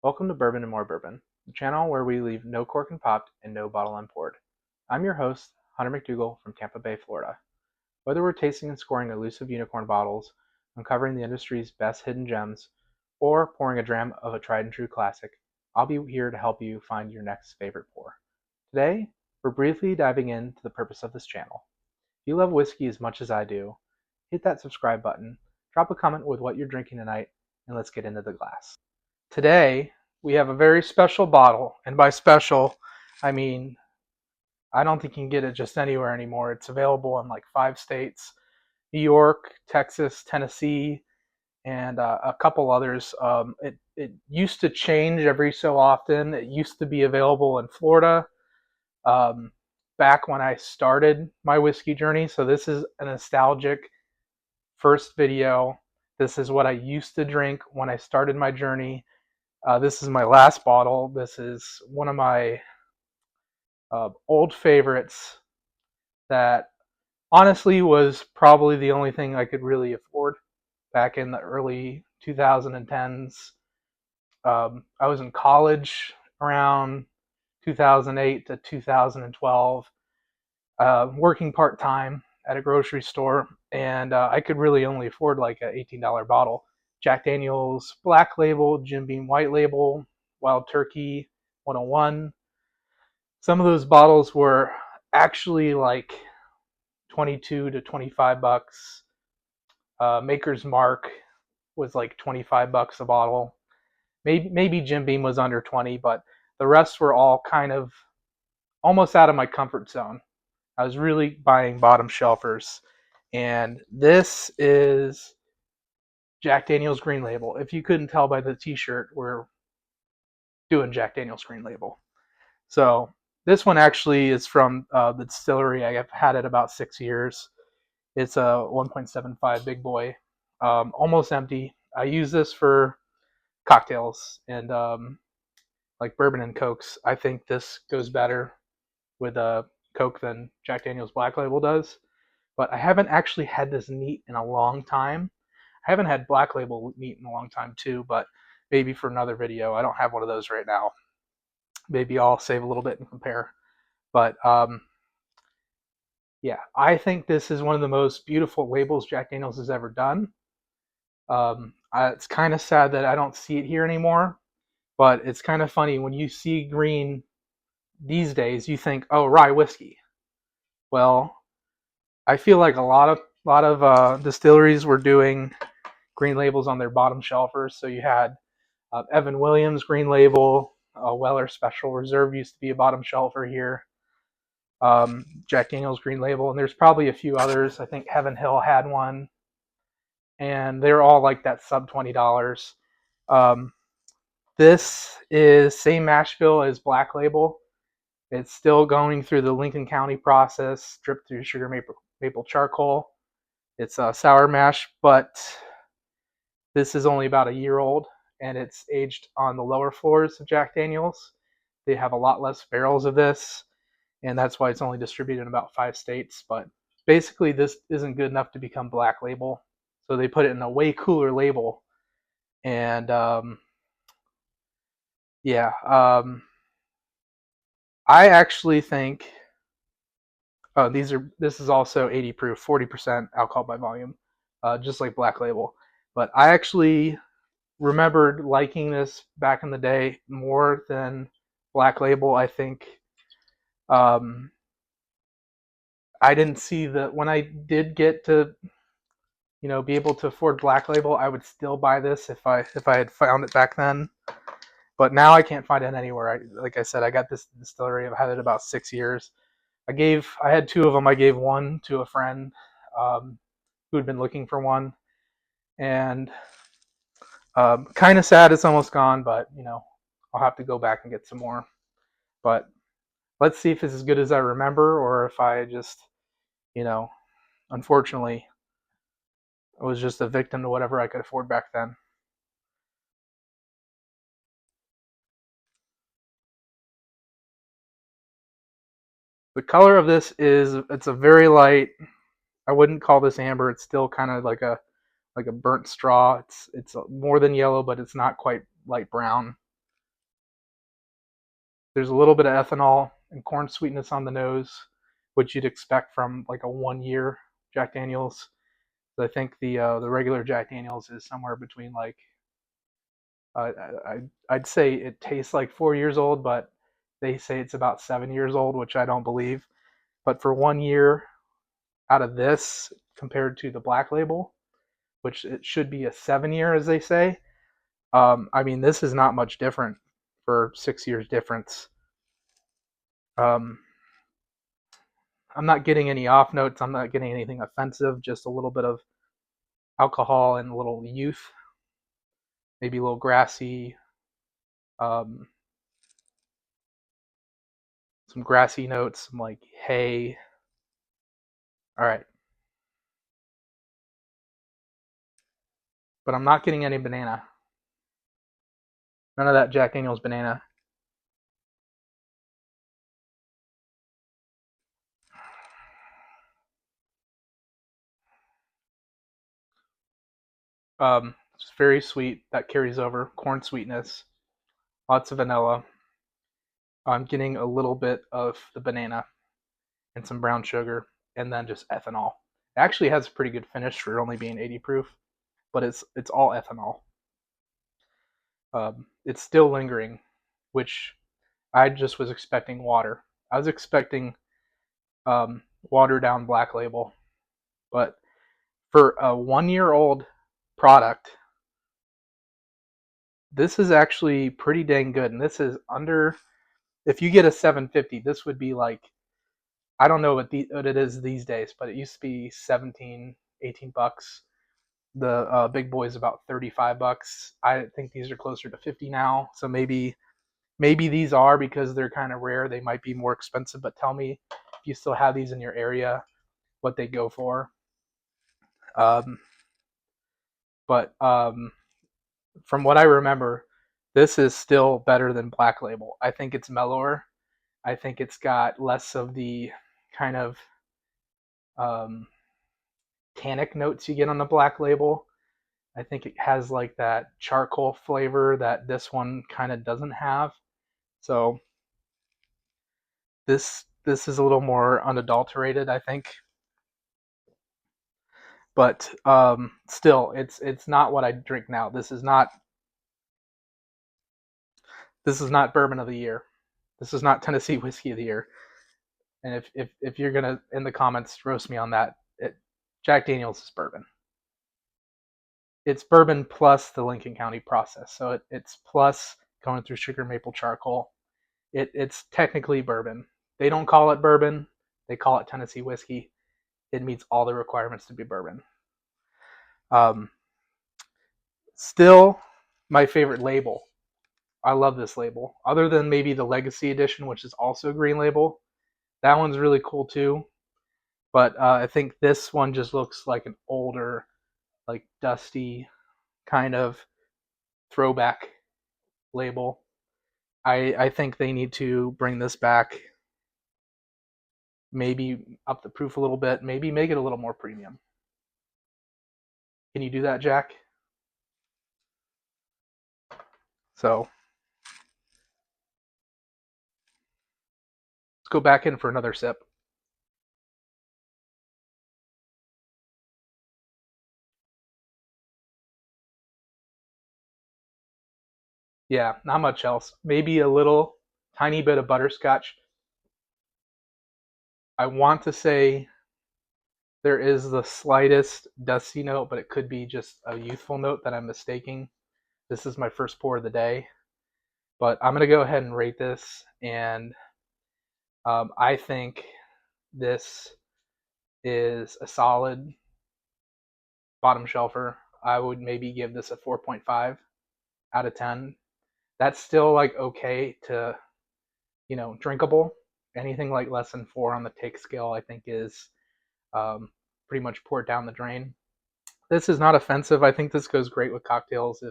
Welcome to Bourbon and More Bourbon, the channel where we leave no cork unpopped and no bottle unpoured. I'm your host, Hunter McDougall from Tampa Bay, Florida. Whether we're tasting and scoring elusive unicorn bottles, uncovering the industry's best hidden gems, or pouring a dram of a tried and true classic, I'll be here to help you find your next favorite pour. Today, we're briefly diving into the purpose of this channel. If you love whiskey as much as I do, hit that subscribe button, drop a comment with what you're drinking tonight, and let's get into the glass. Today, we have a very special bottle, and by special, I mean, I don't think you can get it just anywhere anymore. It's available in like 5 states, New York, Texas, Tennessee, and a couple others. It used to change every so often. It used to be available in Florida back when I started my whiskey journey. So this is a nostalgic first video. This is what I used to drink when I started my journey. This is my last bottle. This is one of my old favorites that honestly was probably the only thing I could really afford back in the early 2010s. I was in college around 2008 to 2012, working part-time at a grocery store, and I could really only afford like an $18 bottle. Jack Daniel's Black Label, Jim Beam White Label, Wild Turkey 101. Some of those bottles were actually like 22 to 25 bucks. Maker's Mark was like 25 bucks a bottle. Maybe Jim Beam was under 20, but the rest were all kind of almost out of my comfort zone. I was really buying bottom shelfers. And this is Jack Daniel's Green Label. If you couldn't tell by the t-shirt, we're doing Jack Daniel's Green Label. So this one actually is from the distillery. I have had it about 6 years. It's a 1.75 big boy, almost empty. I use this for cocktails and like bourbon and cokes. I think this goes better with a Coke than Jack Daniel's Black Label does. But I haven't actually had this neat in a long time. I haven't had Black Label neat in a long time too, but maybe for another video. I don't have one of those right now. Maybe I'll save a little bit and compare. But yeah, I think this is one of the most beautiful labels Jack Daniel's has ever done. It's kind of sad that I don't see it here anymore, but it's kind of funny when you see green these days, you think, oh, rye whiskey. Well, I feel like a lot of distilleries were doing green labels on their bottom shelfers. So you had Evan Williams Green Label, Weller Special Reserve used to be a bottom shelfer here. Jack Daniel's Green Label, and there's probably a few others. I think Heaven Hill had one, and they're all like that sub $20. This is same mash bill as Black Label. It's still going through the Lincoln County process, dripped through sugar maple charcoal. It's a sour mash, but this is only about a year old, and it's aged on the lower floors of Jack Daniel's. They have a lot less barrels of this, and that's why it's only distributed in about 5 states. But basically, this isn't good enough to become Black Label, so they put it in a way cooler label. And yeah, I actually think this is also 80 proof, 40% alcohol by volume, just like Black Label. But I actually remembered liking this back in the day more than Black Label. I think I didn't see that when I did get to be able to afford Black Label, I would still buy this if I had found it back then. But now I can't find it anywhere. Like I said, I got this distillery. I've had it about 6 years. I had 2 of them. I gave one to a friend who had been looking for one, and kind of sad it's almost gone. But I'll have to go back and get some more. But let's see if it's as good as I remember, or if I just, unfortunately, I was just a victim to whatever I could afford back then. The color of this it's a very light. I wouldn't call this amber. It's still kind of like a burnt straw. It's more than yellow, but it's not quite light brown. There's a little bit of ethanol and corn sweetness on the nose, which you'd expect from like a 1 year Jack Daniels. I think the regular Jack Daniels is somewhere between like I'd say it tastes like 4 years old, but they say it's about 7 years old, which I don't believe. But for 1 year out of this compared to the Black Label, which it should be a 7 year, as they say. I mean, this is not much different for 6 years difference. Um, I'm not getting any off notes. I'm not getting anything offensive. Just a little bit of alcohol and a little youth, maybe a little grassy, um, some grassy notes, some like hay. All right, but I'm not getting any banana. None of that Jack Daniels banana. It's very sweet. That carries over. Corn sweetness, lots of vanilla. I'm getting a little bit of the banana and some brown sugar, and then just ethanol. It actually has a pretty good finish for only being 80 proof, but it's all ethanol. It's still lingering, which I just was expecting water. I was expecting watered down Black Label, but for a 1 year old product, this is actually pretty dang good. And this is under, if you get a 750, this would be like, I don't know what it is these days, but it used to be 17, 18 bucks. The big boy is about 35 bucks. I think these are closer to 50 now. So maybe these are, because they're kind of rare, they might be more expensive. But tell me if you still have these in your area, what they go for. Um, but from what I remember, this is still better than Black Label. I think it's mellower. I think it's got less of the kind of um, tannic notes you get on the Black Label. I think it has like that charcoal flavor that this one kind of doesn't have. So this is a little more unadulterated, I think. But still, it's not what I drink now. This is not bourbon of the year. This is not Tennessee whiskey of the year. And if you're gonna in the comments roast me on that, Jack Daniels is bourbon. It's bourbon plus the Lincoln County process, so it's plus going through sugar maple charcoal. It's technically bourbon. They don't call it bourbon. They call it Tennessee whiskey. It meets all the requirements to be bourbon. Um, Still, my favorite label. I love this label. Other than maybe the Legacy Edition, which is also a green label, that one's really cool too. But I think this one just looks like an older, like dusty kind of throwback label. I think they need to bring this back, maybe up the proof a little bit, maybe make it a little more premium. Can you do that, Jack? So let's go back in for another sip. Yeah, not much else. Maybe a little tiny bit of butterscotch. I want to say there is the slightest dusty note, but it could be just a youthful note that I'm mistaking. This is my first pour of the day, but I'm going to go ahead and rate this. And I think this is a solid bottom shelfer. I would maybe give this a 4.5 out of 10. That's still like okay to, drinkable. Anything like less than 4 on the take scale, I think, is pretty much poured down the drain. This is not offensive. I think this goes great with cocktails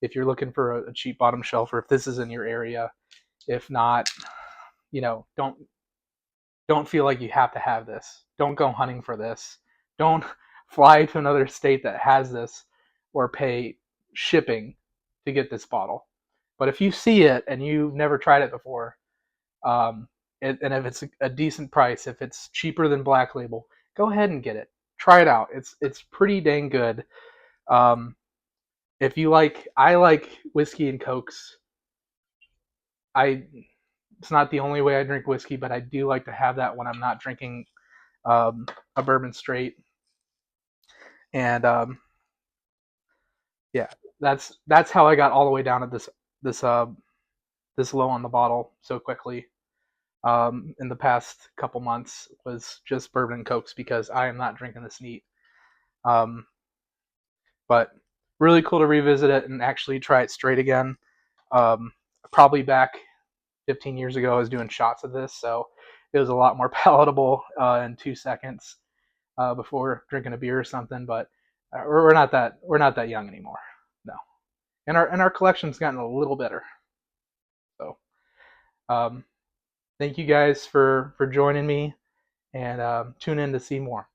if you're looking for a cheap bottom shelf, or if this is in your area. If not, don't feel like you have to have this. Don't go hunting for this. Don't fly to another state that has this or pay shipping to get this bottle. But if you see it and you've never tried it before, Um, and if it's a decent price, if it's cheaper than Black Label, go ahead and get it. Try it out. It's pretty dang good. Um, if you like, I like whiskey and cokes. I It's not the only way I drink whiskey, but I do like to have that when I'm not drinking a bourbon straight. And yeah, that's how I got all the way down at this this low on the bottle so quickly. In the past couple months was just bourbon and cokes because I am not drinking this neat. Um, but really cool to revisit it and actually try it straight again. Probably back 15 years ago, I was doing shots of this, so it was a lot more palatable in 2 seconds before drinking a beer or something. But we're not that young anymore. No, and our collection's gotten a little better. So um, thank you guys for joining me, and tune in to see more.